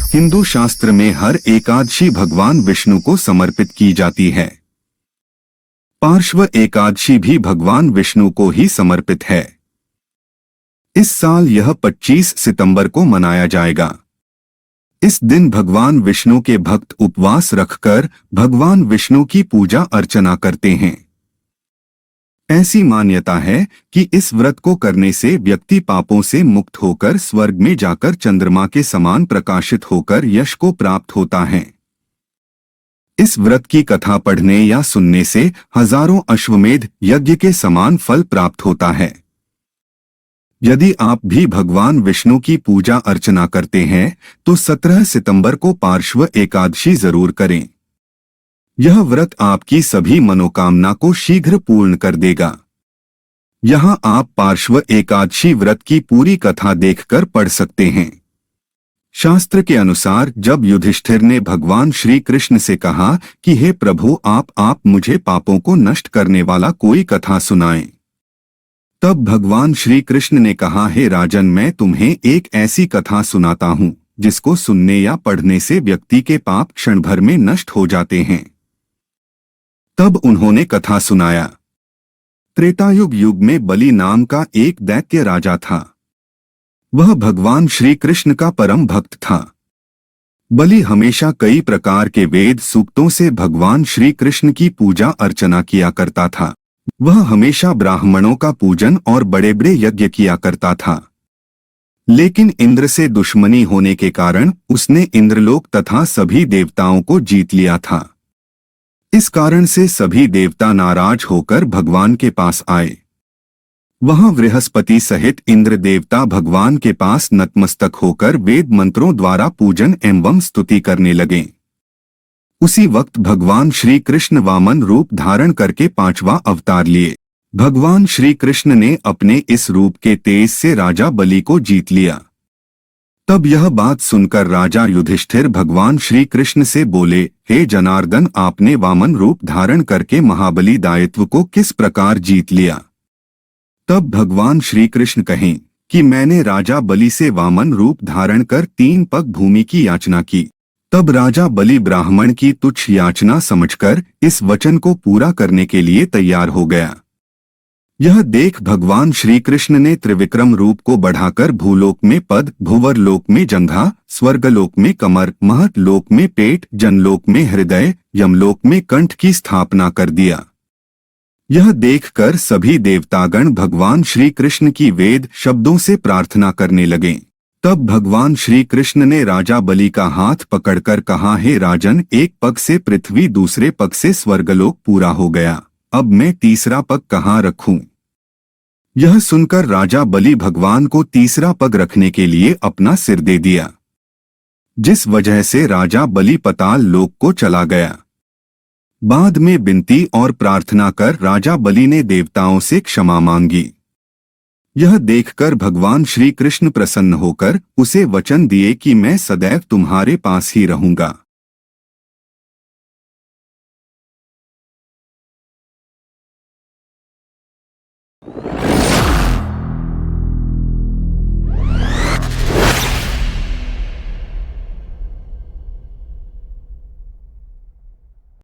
हिंदू शास्त्र में हर एकादशी भगवान विष्णु को समर्पित की जाती है। पार्श्व एकादशी भी भगवान विष्णु को ही समर्पित है। इस साल यह 25 सितंबर को मनाया जाएगा। इस दिन भगवान विष्णु के भक्त उपवास रखकर भगवान विष्णु की पूजा अर्चना करते हैं। ऐसी मान्यता है कि इस व्रत को करने से व्यक्ति पापों से मुक्त होकर स्वर्ग में जाकर चंद्रमा के समान प्रकाशित होकर यश को प्राप्त होता है। इस व्रत की कथा पढ़ने या सुनने से हजारों अश्वमेध यज्ञ के समान फल प्राप्त होता है। यदि आप भी भगवान विष्णु की पूजा अर्चना करते हैं तो 17 सितंबर को पार्श्व एकादशी जरूर करें। यह व्रत आपकी सभी मनोकामना को शीघ्र पूर्ण कर देगा। यहाँ आप पार्श्व एकादशी व्रत की पूरी कथा देखकर पढ़ सकते हैं। शास्त्र के अनुसार जब युधिष्ठिर ने भगवान श्री कृष्ण से कहा कि हे प्रभु आप मुझे पापों को नष्ट करने वाला कोई कथा सुनाएं, तब भगवान श्री कृष्ण ने कहा, हे राजन, मैं तुम्हें एक ऐसी कथा सुनाता हूँ जिसको सुनने या पढ़ने से व्यक्ति के पाप क्षण भर में नष्ट हो जाते हैं। तब उन्होंने कथा सुनाया। त्रेतायुग युग में बलि नाम का एक दैत्य राजा था। वह भगवान श्री कृष्ण का परम भक्त था। बलि हमेशा कई प्रकार के वेद सूक्तों से भगवान श्री कृष्ण की पूजा अर्चना किया करता था। वह हमेशा ब्राह्मणों का पूजन और बड़े बड़े यज्ञ किया करता था। लेकिन इंद्र से दुश्मनी होने के कारण उसने इंद्रलोक तथा सभी देवताओं को जीत लिया था। इस कारण से सभी देवता नाराज होकर भगवान के पास आए। वहां बृहस्पति सहित इंद्र देवता भगवान के पास नतमस्तक होकर वेद मंत्रों द्वारा पूजन एवं स्तुति करने लगे। उसी वक्त भगवान श्री कृष्ण वामन रूप धारण करके 5वां अवतार लिए। भगवान श्री कृष्ण ने अपने इस रूप के तेज से राजा बलि को जीत लिया। तब यह बात सुनकर राजा युधिष्ठिर भगवान श्री कृष्ण से बोले, हे जनार्दन, आपने वामन रूप धारण करके महाबली दायित्व को किस प्रकार जीत लिया? तब भगवान श्री कृष्ण कहें कि मैंने राजा बलि से वामन रूप धारण कर 3 पग भूमि की याचना की। तब राजा बलि ब्राह्मण की तुच्छ याचना समझकर इस वचन को पूरा करने के लिए तैयार हो गया। यह देख भगवान श्री कृष्ण ने त्रिविक्रम रूप को बढ़ाकर भूलोक में पद, भुवर लोक में जंघा, स्वर्गलोक में कमर, महत लोक में पेट, जनलोक में हृदय, यमलोक में कंठ की स्थापना कर दिया। यह देखकर सभी देवतागण भगवान श्री कृष्ण की वेद शब्दों से प्रार्थना करने लगे। तब भगवान श्री कृष्ण ने राजा बलि का हाथ पकड़कर कहा, हे राजन, एक पग से पृथ्वी, दूसरे पग से स्वर्गलोक पूरा हो गया। अब मैं तीसरा पग कहाँ रखूं? यह सुनकर राजा बलि भगवान को तीसरा पग रखने के लिए अपना सिर दे दिया, जिस वजह से राजा बलि पाताल लोक को चला गया। बाद में विनती और प्रार्थना कर राजा बलि ने देवताओं से क्षमा मांगी। यह देखकर भगवान श्री कृष्ण प्रसन्न होकर उसे वचन दिए कि मैं सदैव तुम्हारे पास ही रहूंगा।